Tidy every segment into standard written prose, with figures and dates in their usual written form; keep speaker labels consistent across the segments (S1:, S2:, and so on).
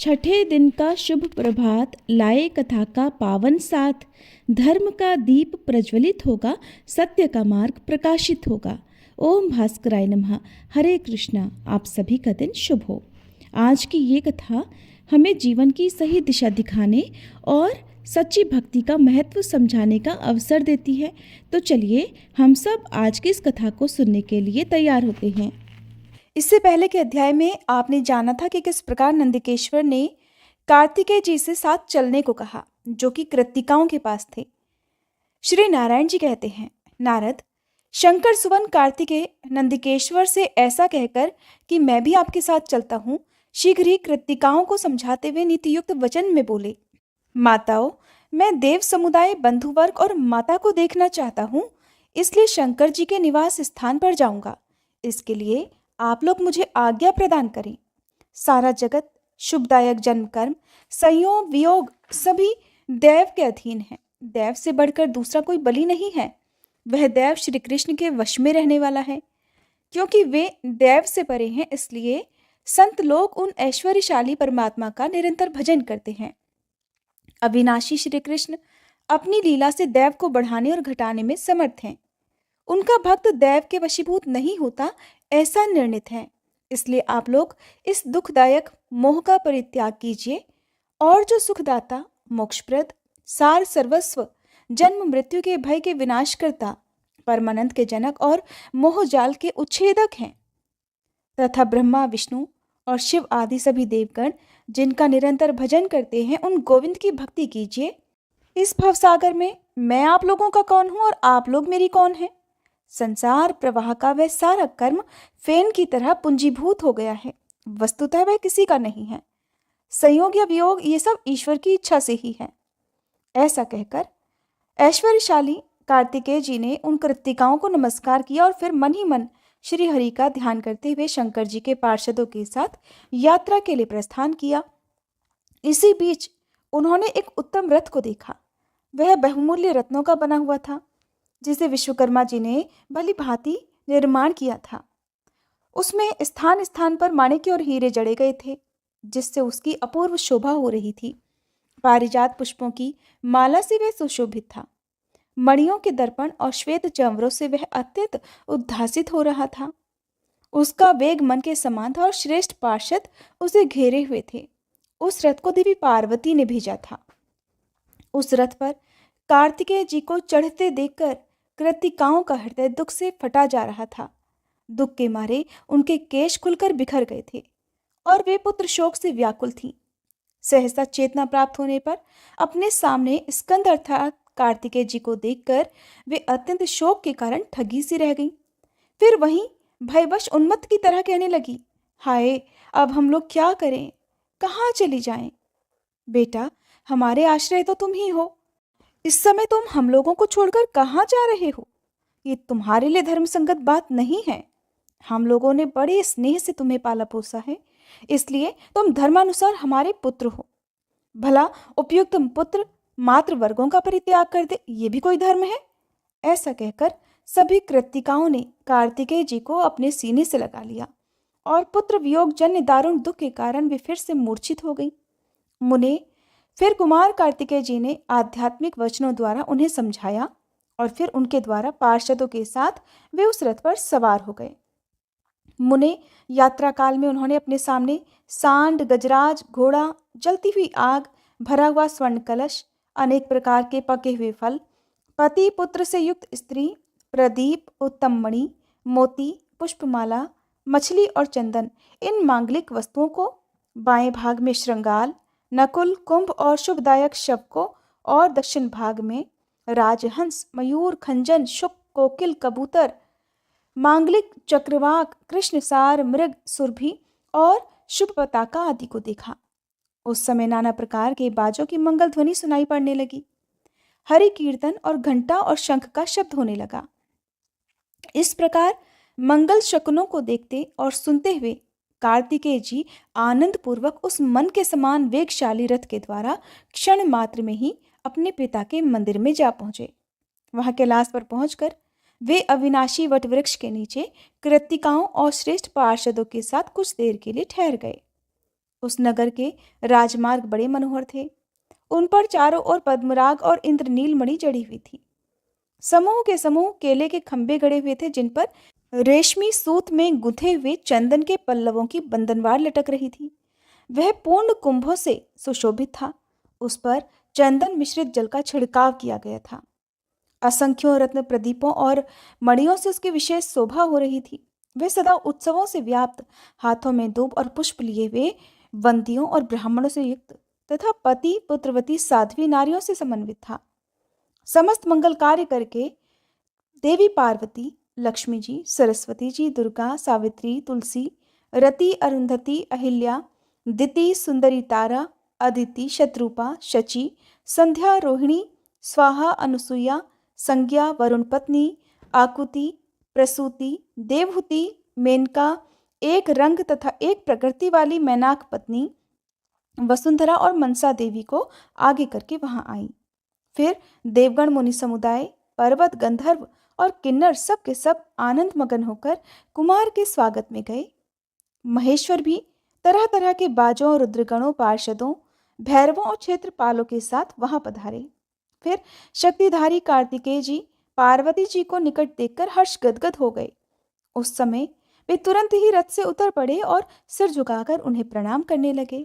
S1: छठे दिन का शुभ प्रभात लाए कथा का पावन साथ। धर्म का दीप प्रज्वलित होगा, सत्य का मार्ग प्रकाशित होगा। ओम भास्कराय नमः। हरे कृष्णा। आप सभी का दिन शुभ हो। आज की ये कथा हमें जीवन की सही दिशा दिखाने और सच्ची भक्ति का महत्व समझाने का अवसर देती है। तो चलिए हम सब आज की इस कथा को सुनने के लिए तैयार होते हैं।
S2: इससे पहले के अध्याय में आपने जाना था कि किस प्रकार नंदिकेश्वर ने कार्तिकेय जी से साथ चलने को कहा, जो कि कृत्तिकाओं के पास थे। श्री नारायण जी कहते हैं, नारद, शंकर सुवन कार्तिकेय नंदिकेश्वर से ऐसा कहकर कि मैं भी आपके साथ चलता हूँ, शीघ्र ही कृत्तिकाओं को समझाते हुए नीतियुक्त वचन में बोले, माताओं, मैं देव समुदाय, बंधुवर्ग और माता को देखना चाहता हूँ, इसलिए शंकर जी के निवास स्थान पर जाऊंगा। इसके लिए आप लोग मुझे आज्ञा प्रदान करें। सारा जगत, शुभदायक जन्म कर्म, संयोग वियोग सभी दैव के अधीन है। दैव से बढ़कर दूसरा कोई बलि नहीं है। वह दैव श्री कृष्ण के वश में रहने वाला है। क्योंकि वे दैव से परे हैं, इसलिए संत लोग उन ऐश्वर्यशाली परमात्मा का निरंतर भजन करते हैं। अविनाशी श्री कृष्ण अपनी लीला से दैव को बढ़ाने और घटाने में समर्थ हैं। उनका भक्त दैव के वशीभूत नहीं होता, ऐसा निर्णित है। इसलिए आप लोग इस दुखदायक मोह का परित्याग कीजिए और जो सुखदाता, मोक्षप्रद, सार सर्वस्व, जन्म मृत्यु के भय के विनाश करता, परमानंद के जनक और मोहजाल के उच्छेदक हैं तथा ब्रह्मा, विष्णु और शिव आदि सभी देवगण जिनका निरंतर भजन करते हैं, उन गोविंद की भक्ति कीजिए। इस भवसागर में मैं आप लोगों का कौन हूं और आप लोग मेरी कौन है? संसार प्रवाह का वह सारा कर्म फेन की तरह पूंजीभूत हो गया है। वस्तुतः वह किसी का नहीं है। संयोग या वियोग ये सब ईश्वर की इच्छा से ही है। ऐसा कहकर ऐश्वर्यशाली कार्तिकेय जी ने उन कृत्तिकाओं को नमस्कार किया और फिर मन ही मन श्री हरि का ध्यान करते हुए शंकर जी के पार्षदों के साथ यात्रा के लिए प्रस्थान किया। इसी बीच उन्होंने एक उत्तम रथ को देखा। वह बहुमूल्य रत्नों का बना हुआ था, जिसे विश्वकर्मा जी ने भली भांति निर्माण किया था। उसमें स्थान स्थान पर माणिक्य और हीरे जड़े गए थे, जिससे उसकी अपूर्व शोभा हो रही थी। पारिजात पुष्पों की माला से वह सुशोभित था। मणियों के दर्पण और श्वेत चंवरों से वह अत्यंत उद्भासित हो रहा था। उसका वेग मन के समान था और श्रेष्ठ पार्षद उसे घेरे हुए थे। उस रथ को देवी पार्वती ने भेजा था। उस रथ पर कार्तिकेय जी को चढ़ते देखकर कृत्तिकाओं का हृदय दुख से फटा जा रहा था। दुख के मारे उनके केश खुलकर बिखर गए थे और वे पुत्र शोक से व्याकुल थीं। सहसा चेतना प्राप्त होने पर अपने सामने स्कंद अर्थात कार्तिकेय जी को देखकर वे अत्यंत शोक के कारण ठगी सी रह गईं। फिर वहीं भयवश उन्मत्त की तरह कहने लगी, हाय, अब हम लोग क्या करें, कहाँ चली जाएं? बेटा, हमारे आश्रय तो तुम ही हो। इस समय तुम हम लोगों को छोड़कर कहाँ जा रहे हो? ये तुम्हारे लिए धर्मसंगत बात नहीं है। हम लोगों ने बड़े स्नेह से तुम्हें पाला पोसा है, इसलिए तुम धर्मानुसार हमारे पुत्र हो। भला उपयुक्त पुत्र मातृ वर्गों का परित्याग कर दे, ये भी कोई धर्म है? ऐसा कहकर सभी कृत्तिकाओं ने कार्तिकेय जी को अपने सीने से लगा लिया और पुत्र वियोग जन्य दारुण दुख के कारण वे फिर से मूर्छित हो गई। मुने, फिर कुमार कार्तिकेय जी ने आध्यात्मिक वचनों द्वारा उन्हें समझाया और फिर उनके द्वारा पार्षदों के साथ वे उस रथ पर सवार हो गए। मुने, यात्रा काल में उन्होंने अपने सामने सांड, गजराज, घोड़ा, जलती हुई आग, भरा हुआ स्वर्ण कलश, अनेक प्रकार के पके हुए फल, पति पुत्र से युक्त स्त्री, प्रदीप, उत्तम मणि, मोती, पुष्पमाला, मछली और चंदन, इन मांगलिक वस्तुओं को, बाएं भाग में श्रृंगाल, नकुल, कुंभ और शुभदायक शव को, और दक्षिण भाग में राजहंस, मयूर, खंजन, शुक, कोकिल, कबूतर, मांगलिक चक्रवाक, कृष्णसार, मृग, सुरभि और शुभ पताका आदि को देखा। उस समय नाना प्रकार के बाजों की मंगल ध्वनि सुनाई पड़ने लगी। हरि कीर्तन और घंटा और शंख का शब्द होने लगा। इस प्रकार मंगल शकुनों को देखते और सुनते हुए कार्तिकेय जी आनंद पूर्वक उस मन के समान वेगशाली रथ के द्वारा क्षण मात्र में ही अपने पिता के मंदिर में जा पहुंचे। वहां कैलाश पर पहुंचकर वे अविनाशी वटवृक्ष के नीचे कृत्तिकाओं और श्रेष्ठ पार्षदों के साथ कुछ देर के लिए ठहर गए। उस नगर के राजमार्ग बड़े मनोहर थे। उन पर चारों ओर पद्मराग और इंद्रनील मणि जड़ी हुई थी। समूह के समूह केले के खंभे गड़े हुए थे, जिन पर रेशमी सूत में गुंथे हुए चंदन के पल्लवों की बंधनवार लटक रही थी। वह पूर्ण कुंभों से सुशोभित था। उस पर चंदन मिश्रित जल का छिड़काव किया गया था। असंख्यों रत्न प्रदीपों और मणियों से उसकी विशेष शोभा हो रही थी। वह सदा उत्सवों से व्याप्त, हाथों में दूब और पुष्प लिए हुए वंदियों और ब्राह्मणों से युक्त तथा पति पुत्रवती साध्वी नारियों से समन्वित था। समस्त मंगल कार्य करके देवी पार्वती, लक्ष्मी जी, सरस्वती जी, दुर्गा, सावित्री, तुलसी, रति, अरुंधति, अहिल्या, दिति, सुंदरी तारा, अदिति, शत्रुपा, शची, संध्या, रोहिणी, स्वाहा, अनुसुईया, संज्ञा, वरुण पत्नी, आकुति, प्रसूति, देवहूति, मेनका, एक रंग तथा एक प्रकृति वाली मैनाक पत्नी वसुंधरा और मनसा देवी को आगे करके वहां आई। फिर देवगण, मुनि समुदाय, पर्वत, गंधर्व और किन्नर सब के सब आनंद मगन होकर कुमार के स्वागत में गए। महेश्वर भी तरह तरह के बाजों, रुद्रगणों, पार्षदों, भैरवों और क्षेत्रपालों के साथ वहां पधारे। फिर शक्तिधारी कार्तिकेय जी पार्वती जी को निकट देखकर हर्ष गदगद हो गए। उस समय वे तुरंत ही रथ से उतर पड़े और सिर झुकाकर उन्हें प्रणाम करने लगे।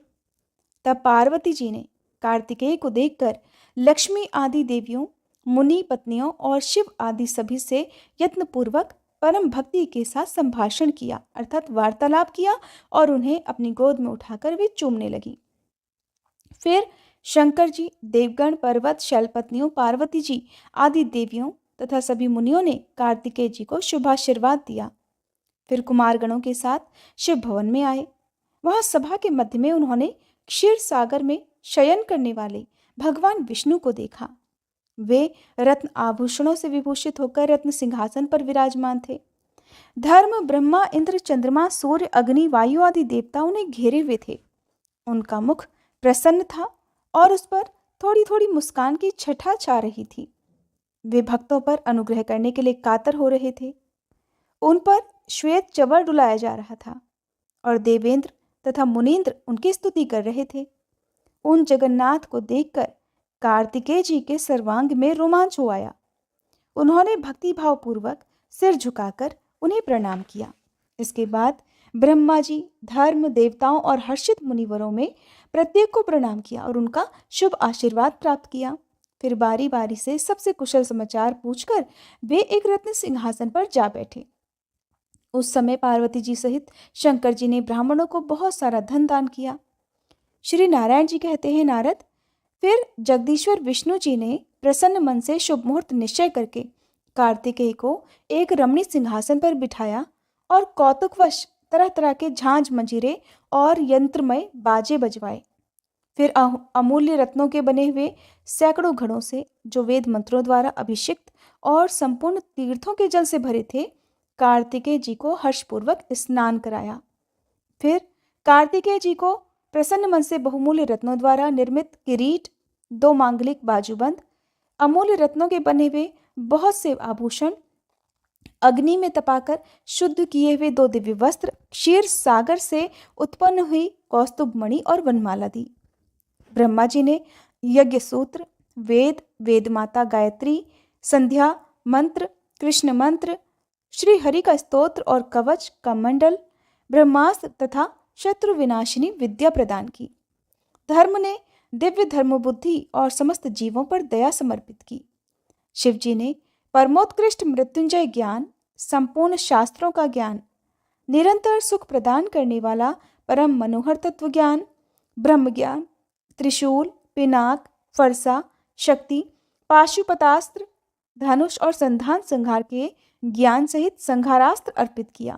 S2: तब पार्वती जी ने कार्तिकेय को देखकर लक्ष्मी आदि देवियों, मुनि पत्नियों और शिव आदि सभी से यत्नपूर्वक परम भक्ति के साथ संभाषण किया, अर्थात वार्तालाप किया, और उन्हें अपनी गोद में उठाकर वे चूमने लगी। फिर शंकर जी, देवगण, पर्वत, शैलपत्नियों, पार्वती जी आदि देवियों तथा सभी मुनियों ने कार्तिकेय जी को शुभाशीर्वाद दिया। फिर कुमारगणों के साथ शिव भवन में आए। वहां सभा के मध्य में उन्होंने क्षीर सागर में शयन करने वाले भगवान विष्णु को देखा। वे रत्न आभूषणों से विभूषित होकर रत्न सिंहासन पर विराजमान थे। धर्म, ब्रह्मा, इंद्र, चंद्रमा, सूर्य, अग्नि, वायु आदि देवता उन्हें घेरे हुए थे। उनका मुख प्रसन्न था और उस पर थोड़ी थोड़ी मुस्कान की छटा छा रही थी। वे भक्तों पर अनुग्रह करने के लिए कातर हो रहे थे। उन पर श्वेत चवर डुलाया जा रहा था और देवेंद्र तथा मुनीन्द्र उनकी स्तुति कर रहे थे। उन जगन्नाथ को देखकर कार्तिकेय जी के सर्वांग में रोमांच हो आया। उन्होंने भक्तिभाव पूर्वक सिर झुकाकर उन्हें प्रणाम किया। इसके बाद ब्रह्मा जी, धर्म, देवताओं और हर्षित मुनिवरों में प्रत्येक को प्रणाम किया और उनका शुभ आशीर्वाद प्राप्त किया। फिर बारी बारी से सबसे कुशल समाचार पूछकर वे एक रत्न सिंहासन पर जा बैठे। उस समय पार्वती जी सहित शंकर जी ने ब्राह्मणों को बहुत सारा धन दान किया। श्री नारायण जी कहते हैं, नारद, फिर जगदीश्वर विष्णु जी ने प्रसन्न मन से शुभ मुहूर्त निश्चय करके कार्तिकेय को एक रमणी सिंहासन पर बिठाया और कौतुकवश तरह तरह के झांझ, मंजीरे और यंत्रमय बाजे बजवाए। फिर अमूल्य रत्नों के बने हुए सैकड़ों घड़ों से, जो वेद मंत्रों द्वारा अभिषिक्त और संपूर्ण तीर्थों के जल से भरे थे, कार्तिकेय जी को हर्षपूर्वक स्नान कराया। फिर कार्तिकेय जी को प्रसन्न मन से बहुमूल्य रत्नों द्वारा निर्मित किरीट, 2 मांगलिक बाजूबंद, अमूल्य रत्नों के बने हुए बहुत से आभूषण, अग्नि में तपाकर शुद्ध किए हुए 2 दिव्य वस्त्र, क्षीर सागर से उत्पन्न हुई कौस्तुभ मणि और वनमाला दी। ब्रह्मा जी ने यज्ञ सूत्र, वेद, वेदमाता गायत्री, संध्या मंत्र, कृष्ण मंत्र, श्री हरि का स्तोत्र और कवच का मंडल, ब्रह्मास्त्र तथा शत्रु विनाशिनी विद्या प्रदान की। धर्म ने दिव्य धर्म बुद्धि और समस्त जीवों पर दया समर्पित की। शिव जी ने परमोत्कृष्ट मृत्युंजय ज्ञान, संपूर्ण शास्त्रों का ज्ञान, निरंतर सुख प्रदान करने वाला परम मनोहर तत्व ज्ञान, ब्रह्म ज्ञान, त्रिशूल, पिनाक, फरसा, शक्ति, पाशुपतास्त्र, धनुष और संधान संहार के ज्ञान सहित संहारास्त्र अर्पित किया।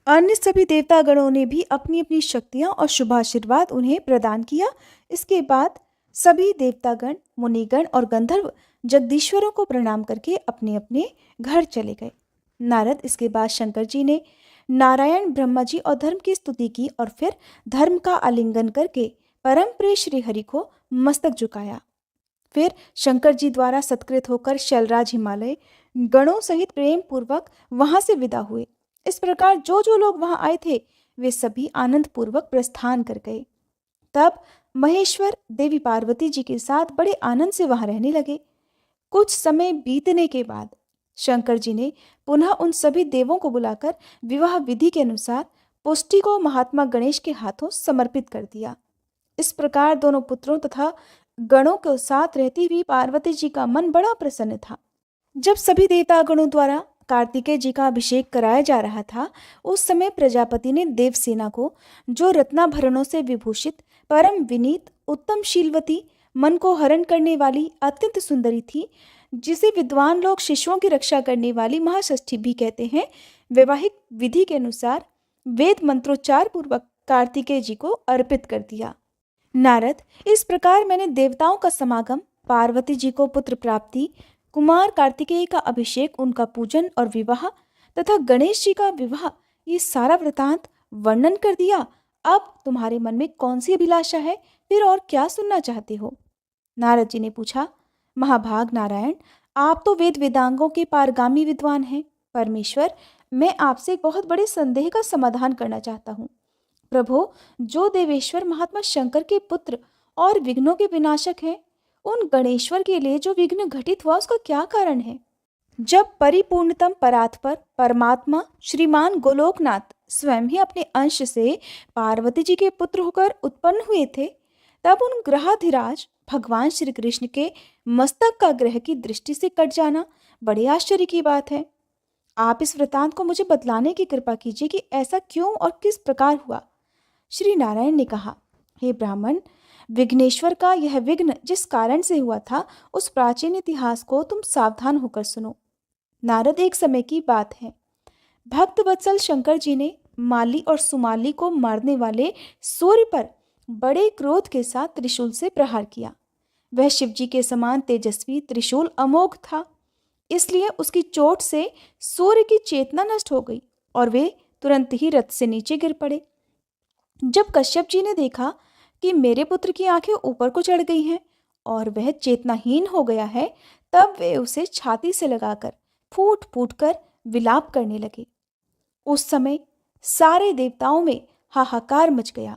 S2: अन्य सभी देवतागणों ने भी अपनी अपनी शक्तियां और शुभाशीर्वाद उन्हें प्रदान किया। इसके बाद सभी देवतागण, मुनिगण और गंधर्व जगदीश्वरों को प्रणाम करके अपने अपने घर चले गए। नारद, इसके बाद शंकर जी ने नारायण, ब्रह्मा जी और धर्म की स्तुति की और फिर धर्म का आलिंगन करके परम प्रिय श्री हरि को मस्तक झुकाया। फिर शंकर जी द्वारा सत्कृत होकर शैलराज हिमालय गणों सहित प्रेम पूर्वक वहां से विदा हुए। इस प्रकार जो जो लोग वहां आए थे वे सभी आनंद पूर्वक प्रस्थान कर गए। तब महेश्वर देवी पार्वती जी के साथ बड़े आनंद से वहां रहने लगे। कुछ समय बीतने के बाद शंकर जी ने पुनः उन सभी देवों को बुलाकर विवाह विधि के अनुसार पुष्टि को महात्मा गणेश के हाथों समर्पित कर दिया। इस प्रकार दोनों पुत्रों तथा गणों के साथ रहती हुई पार्वती जी का मन बड़ा प्रसन्न था। जब सभी देवता गणों द्वारा कार्तिकेय जी का अभिषेक कराया जा रहा था, उस समय प्रजापति ने देवसेना को, जो रत्नाभरणों से विभूषित, परम विनीत, उत्तम शीलवती, मन को हरण करने वाली, अत्यंत सुंदरी थी, जिसे विद्वान लोग शिशुओं की रक्षा करने वाली महाषष्ठी भी कहते हैं, वैवाहिक विधि के अनुसार वेद मंत्रोच्चार पूर्वक कार्तिकेय जी को अर्पित कर दिया। नारद, इस प्रकार मैंने देवताओं का समागम, पार्वती जी को पुत्र प्राप्ति, कुमार कार्तिकेय का अभिषेक, उनका पूजन और विवाह तथा गणेश जी का विवाह, ये सारा वृतांत वर्णन कर दिया। अब तुम्हारे मन में कौन सी अभिलाषा है, फिर और क्या सुनना चाहते हो? नारद जी ने पूछा, महाभाग नारायण, आप तो वेद वेदांगों के पारगामी विद्वान हैं। परमेश्वर, मैं आपसे एक बहुत बड़े संदेह का समाधान करना चाहता हूँ। प्रभो, जो देवेश्वर महात्मा शंकर के पुत्र और विघ्नों के विनाशक हैं, उन गणेश्वर के लिए जो विघ्न घटित हुआ, उसका क्या कारण है? जब परिपूर्णतम परात्पर परमात्मा श्रीमान गोलोकनाथ स्वयं ही अपने अंश से पार्वती जी के पुत्र होकर उत्पन्न हुए थे, तब उन ग्रहाधिराज भगवान श्री कृष्ण के मस्तक का ग्रह की दृष्टि से कट जाना बड़े आश्चर्य की बात है। आप इस वृतांत को मुझे बतलाने की कृपा कीजिए कि ऐसा क्यों और किस प्रकार हुआ। श्री नारायण ने कहा, हे ब्राह्मण, विघ्नेश्वर का यह विघ्न जिस कारण से हुआ था, उस प्राचीन इतिहास को तुम सावधान होकर सुनो। नारद, एक समय की बात है, भक्त वत्सल शंकर जी ने माली और सुमाली को मारने वाले सूर्य पर बड़े क्रोध के साथ त्रिशूल से प्रहार किया। वह शिवजी के समान तेजस्वी त्रिशूल अमोघ था, इसलिए उसकी चोट से सूर्य की चेतना नष्ट हो गई और वे तुरंत ही रथ से नीचे गिर पड़े। जब कश्यप जी ने देखा कि मेरे पुत्र की आंखें ऊपर को चढ़ गई हैं और वह चेतनाहीन हो गया है, तब वे उसे छाती से लगाकर फूट फूट कर विलाप करने लगे। उस समय सारे देवताओं में हाहाकार मच गया।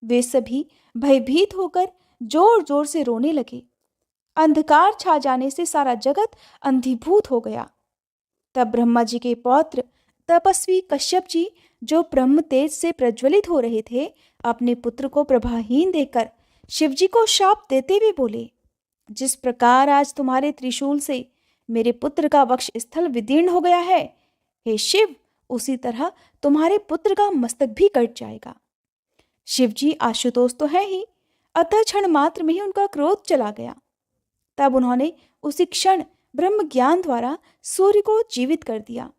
S2: वे सभी भयभीत होकर जोर जोर से रोने लगे। अंधकार छा जाने से सारा जगत अंधीभूत हो गया। तब ब्रह्मा जी के पौत्र तपस्वी कश्यप जी, जो ब्रह्म तेज से प्रज्वलित हो रहे थे, अपने पुत्र को प्रभाहीन देखकर शिवजी को शाप देते हुए बोले, जिस प्रकार आज तुम्हारे त्रिशूल से मेरे पुत्र का वक्ष स्थल विदीर्ण हो गया है, हे शिव, उसी तरह तुम्हारे पुत्र का मस्तक भी कट जाएगा। शिवजी आशुतोष तो है ही, अतः क्षण मात्र में ही उनका क्रोध चला गया। तब उन्होंने उसी क्षण ब्रह्म ज्ञान द्वारा सूर्य को जीवित कर दिया।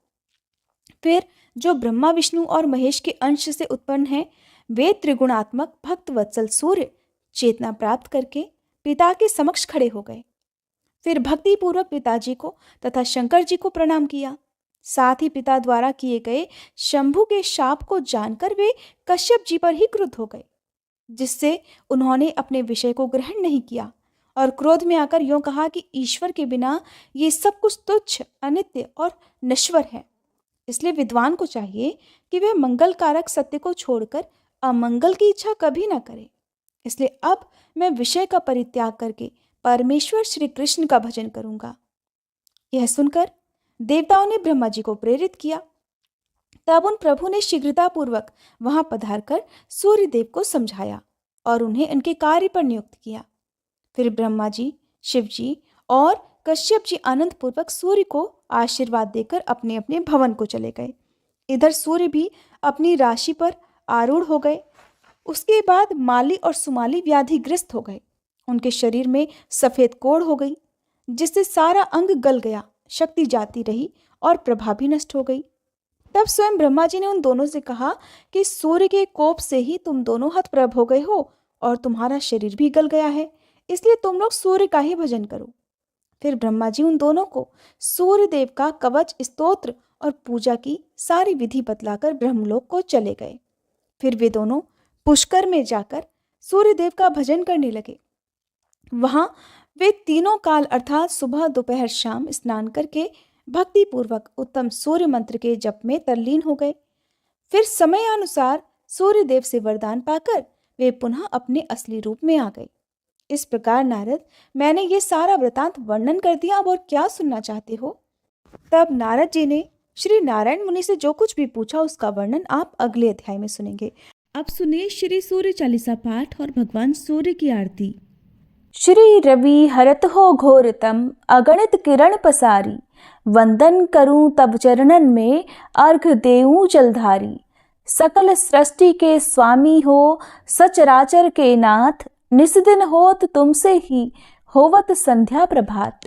S2: फिर जो ब्रह्मा विष्णु और महेश के अंश से उत्पन्न है, वे त्रिगुणात्मक भक्त वत्सल सूर्य चेतना प्राप्त करके पिता के समक्ष खड़े हो गए। फिर भक्ति पूर्वक पिताजी को तथा शंकर जी को प्रणाम किया। साथ ही पिता द्वारा किए गए शंभु के शाप को जानकर वे कश्यप जी पर ही क्रुद्ध हो गए, जिससे उन्होंने अपने विषय को ग्रहण नहीं किया और क्रोध में आकर यूं कहा कि ईश्वर के बिना ये सब कुछ तुच्छ, अनित्य और नश्वर है। इसलिए विद्वान को चाहिए कि वे मंगलकारक सत्य को छोड़कर अमंगल की इच्छा कभी ना करे। इसलिए अब मैं विषय का परित्याग करके परमेश्वर श्री कृष्ण का भजन करूंगा। यह सुनकर देवताओं ने ब्रह्मा जी को प्रेरित किया। तब उन प्रभु ने शीघ्रतापूर्वक वहां पधारकर सूर्यदेव को समझाया और उन्हें उनके कार्य पर नियुक्त किया। फिर ब्रह्मा जी, शिव जी और कश्यप जी आनंद पूर्वक सूर्य को आशीर्वाद देकर अपने अपने भवन को चले गए। इधर सूर्य भी अपनी राशि पर आरूढ़ हो गए। उसके बाद माली और सुमाली व्याधिग्रस्त हो गए। उनके शरीर में सफेद कोढ़ हो गई, जिससे सारा अंग गल गया, शक्ति जाती रही और प्रभा भी नष्ट हो गई। तब स्वयं ब्रह्मा जी ने उन दोनों से कहा कि सूर्य के कोप से ही तुम दोनों हतप्रभ हो गए हो और तुम्हारा शरीर भी गल गया है, इसलिए तुम लोग सूर्य का ही भजन करो। फिर ब्रह्मा जी उन दोनों को सूर्य देव का कवच, स्तोत्र और पूजा की सारी विधि बतलाकर ब्रह्मलोक को चले गए। फिर वे दोनों पुष्कर में जाकर सूर्य देव का भजन करने लगे। वहां वे तीनों काल अर्थात सुबह, दोपहर, शाम स्नान करके भक्ति पूर्वक उत्तम सूर्य मंत्र के जप में तल्लीन हो गए। फिर समयानुसार सूर्य देव से वरदान पाकर वे पुनः अपने असली रूप में आ गए। इस प्रकार नारद, मैंने ये सारा वृतांत वर्णन कर दिया, अब और क्या सुनना चाहते हो? तब नारद जी ने श्री नारायण मुनि से जो कुछ भी पूछा उसका वर्णन आप अगले अध्याय में सुनेंगे।
S1: अब सुनिए श्री सूर्य चालीसा पाठ और भगवान सूर्य की आरती।
S2: श्री रवि हरत हो घोरतम, अगणित किरण पसारी, वंदन करूं तब चरणन में, अर्घ देऊं जलधारी। सकल सृष्टि के स्वामी हो, सचराचर के नाथ, निस दिन होत तुमसे ही, होवत संध्या प्रभात।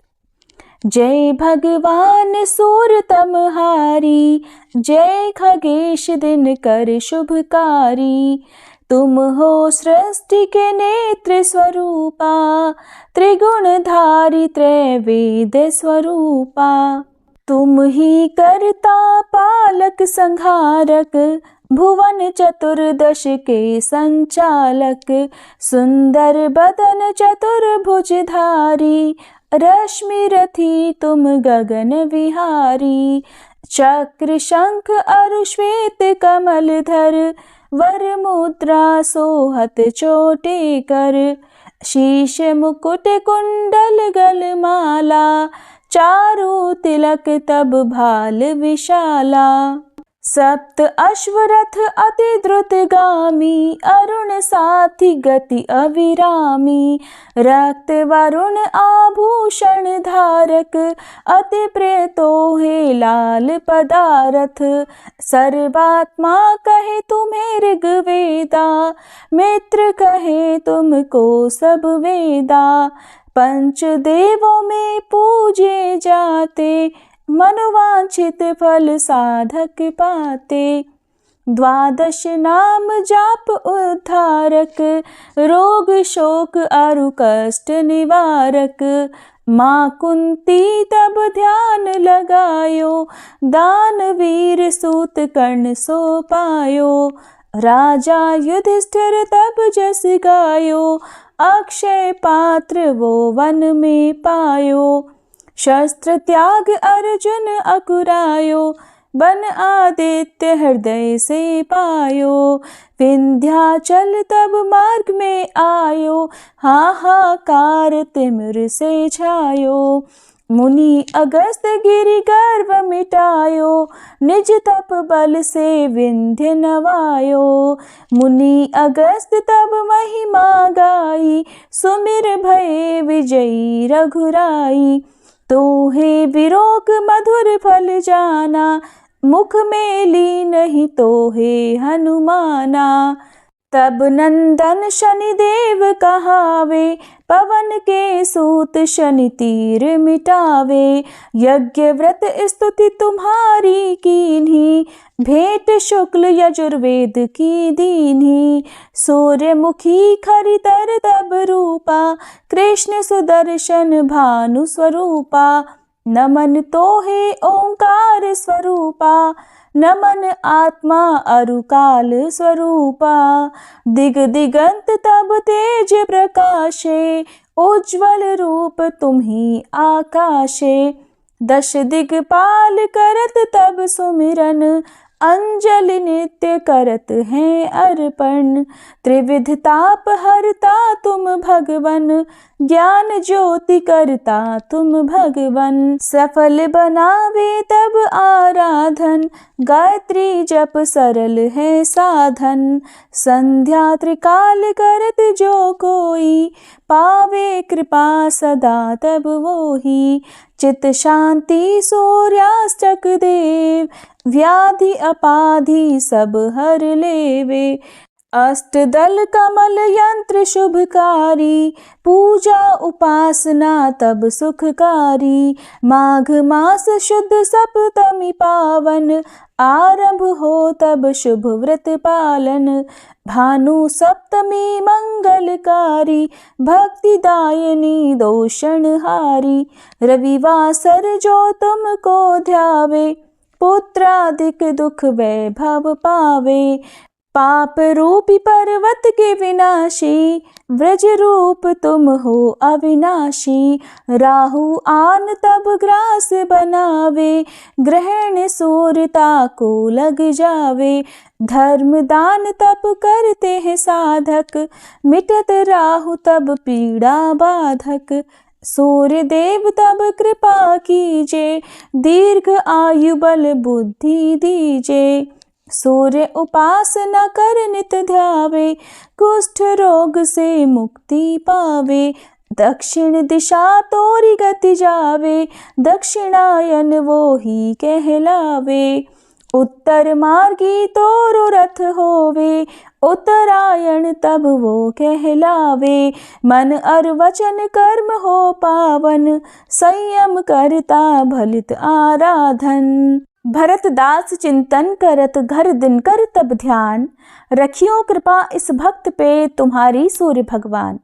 S2: जय भगवान सूर्य तमहारी, जय खगेश दिन कर शुभकारी। तुम हो सृष्टि के नेत्र स्वरूपा, त्रिगुणधारी त्रैवेद स्वरूपा। तुम ही करता पालक संहारक, भुवन चतुर्दश के संचालक। सुंदर बदन चतुर्भुजधारी, रश्मि रथी तुम गगन विहारी। चक्र शंख अरु श्वेत कमल धर, वर मुद्रा सोहत चोटे कर। शीश मुकुट कुंडल गलमाला, चारु तिलक तब भाल विशाला। सप्त अश्वरथ अति द्रुतगामी, अरुण साथी गति अविरामी। रक्त वरुण आभूषण धारक, अति प्रिय तोहे लाल पदारथ। सर्वात्मा कहे तुम्हें ऋग्वेदा, मित्र कहे तुमको सब वेदा। पंच देवों में पूजे जाते, मनोवांछित फल साधक पाते। द्वादश नाम जाप उद्धारक, रोग शोक अरु कष्ट निवारक। माँ कुंती तब ध्यान लगायो, दानवीर सूत कर्ण सो पायो। राजा युधिष्ठिर तब जस गायो, अक्षय पात्र वो वन में पायो। शस्त्र त्याग अर्जुन अकुरायो, बन आदित्य हृदय से पायो। विंध्याचल तब मार्ग में आयो, हाहाकार तिमिर से छायो। मुनि अगस्त गिरि गर्व मिटायो, निज तप बल से विंध्य नवायो। मुनि अगस्त तब महिमा गाई, सुमिर भये विजयी रघुराई। तोहे विरोग मधुर फल जाना, मुख में ली नहीं तोहे हनुमाना। तब नंदन शनिदेव कहावे, पवन के सूत शनि तीर मिटावे। यज्ञ व्रत स्तुति तुम्हारी कीन्ही, भेंट शुक्ल यजुर्वेद की दीन्ही। सूर्यमुखी खरितर तब रूपा, कृष्ण सुदर्शन भानु स्वरूपा। नमन तोहे ओंकार स्वरूपा, नमन आत्मा अरुकाल स्वरूपा। दिग दिगंत तब तेज प्रकाशे, उज्ज्वल रूप तुम्ही आकाशे। दश दिगपाल करत तब सुमिरन, अंजलि नित्य करत हैं अर्पण। त्रिविध ताप हरता तुम भगवन, ज्ञान ज्योति करता तुम भगवन। सफल बनावे तब आराधन, गायत्री जप सरल है साधन। संध्या त्रिकाल करत जो कोई, पावे कृपा सदा तब वोही। चित शांति सूर्यास्तक देव, व्याधि अपाधि सब हर लेवे। अष्टदल कमल यंत्र शुभकारी, पूजा उपासना तब सुखकारी। माघ मास शुद्ध सप्तमी पावन, आरंभ हो तब शुभ व्रत पालन। भानु सप्तमी मंगलकारी, भक्तिदायिनी दोषणहारी। रविवासर जो तुमको ध्यावे, पुत्रादिक दुख वैभव पावे। पाप रूपी पर्वत के विनाशी, व्रज रूप तुम हो अविनाशी। राहु आन तब ग्रास बनावे, ग्रहण सूरता को लग जावे। धर्म दान तप करते हैं साधक, मिटत राहु तब पीड़ा बाधक। सूर्य देव तब कृपा कीजे, दीर्घ आयु बल बुद्धि दीजे। सूर्य उपासना कर नित ध्यावे, कुष्ठ रोग से मुक्ति पावे। दक्षिण दिशा तोरी गति जावे, दक्षिणायन वो ही कहलावे। उत्तर मार्गी तोरो रथ होवे, उत्तरायण तब वो कहलावे। मन और वचन कर्म हो पावन, संयम करता भलित आराधन। भरत दास चिंतन करत घर दिन कर तब ध्यान, रखियो कृपा इस भक्त पे तुम्हारी सूर्य भगवान।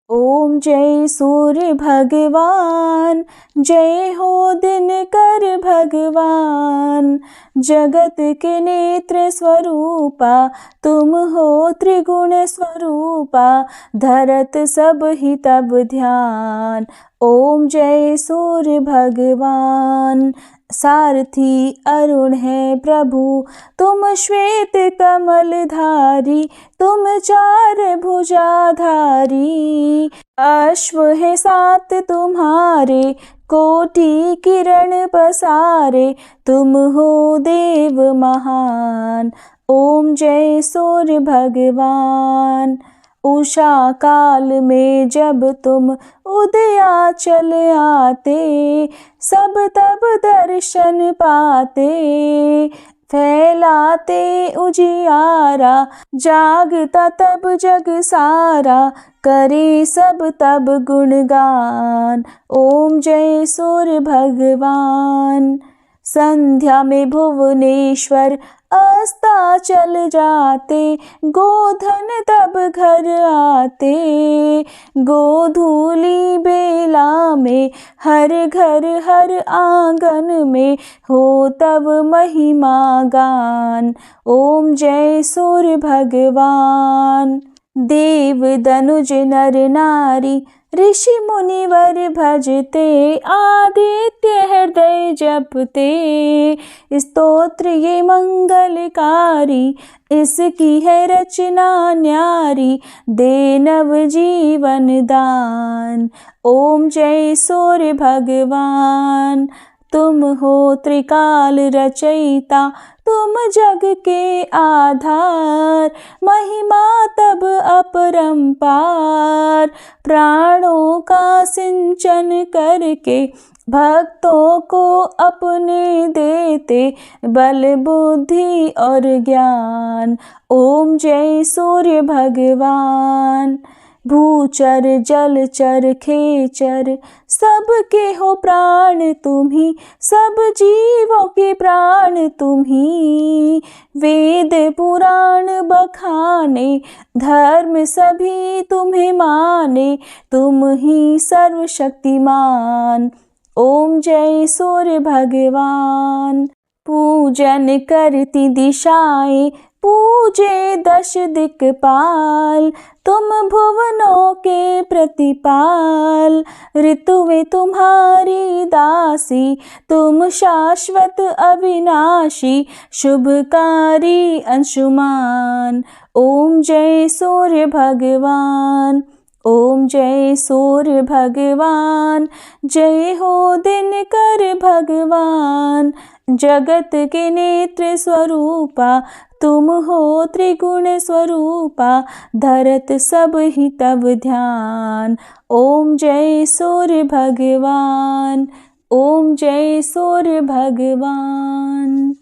S2: ओम जय सूर्य भगवान, जय हो दिनकर भगवान। जगत के नेत्र स्वरूपा, तुम हो त्रिगुण स्वरूपा। धरत सब ही तब ध्यान, ओम जय सूर्य भगवान। सारथी अरुण है प्रभु, तुम श्वेत कमल धारी। तुम चार भुजाधारी, अश्व है सात तुम्हारे। कोटि किरण पसारे, तुम हो देव महान। ओम जय सूर्य भगवान। उषा काल में जब तुम उदयाचल आते, सब तब दर्शन पाते। फैलाते उजियारा, जागता तब जग सारा। करे सब तब गुणगान, ओम जय सूर्य भगवान। संध्या में भुवनेश्वर अस्ताचल जाते, गोधन तब घर आते। गोधूली बेला में हर घर हर आंगन में, हो तब महिमा गान। ओम जय सूर्य भगवान। देव दनुज नर नारी, ऋषि मुनिवर भजते। आदित्य हृदय जपते, स्तोत्र ये मंगलकारी। इसकी है रचना न्यारी, दे नव जीवन दान। ओम जय सूर्य भगवान। तुम हो त्रिकाल रचयिता, तुम जग के आधार। महिमा तब अपरंपार, प्राणों का सिंचन करके। भक्तों को अपने देते, बल बुद्धि और ज्ञान। ओम जय सूर्य भगवान। भूचर जलचर खेचर, सबके हो प्राण तुम्ही। सब जीवों के प्राण तुम्ही। वेद पुराण बखाने, धर्म सभी तुम्हें माने। तुम ही सर्वशक्तिमान, ओम जय सूर्य भगवान। पूजन करती दिशाएं, पूजे दश दिक्पाल। तुम भुवनों के प्रतिपाल, ऋतुएं तुम्हारी दासी। तुम शाश्वत अविनाशी, शुभकारी अंशुमान। ओम जय सूर्य भगवान। ओम जय सूर्य भगवान। जय हो दिनकर भगवान। जगत के नेत्र स्वरूपा, तुम हो त्रिगुण स्वरूपा। धरत सब ही तब ध्यान, ओम जय सूर्य भगवान। ओम जय सूर्य भगवान।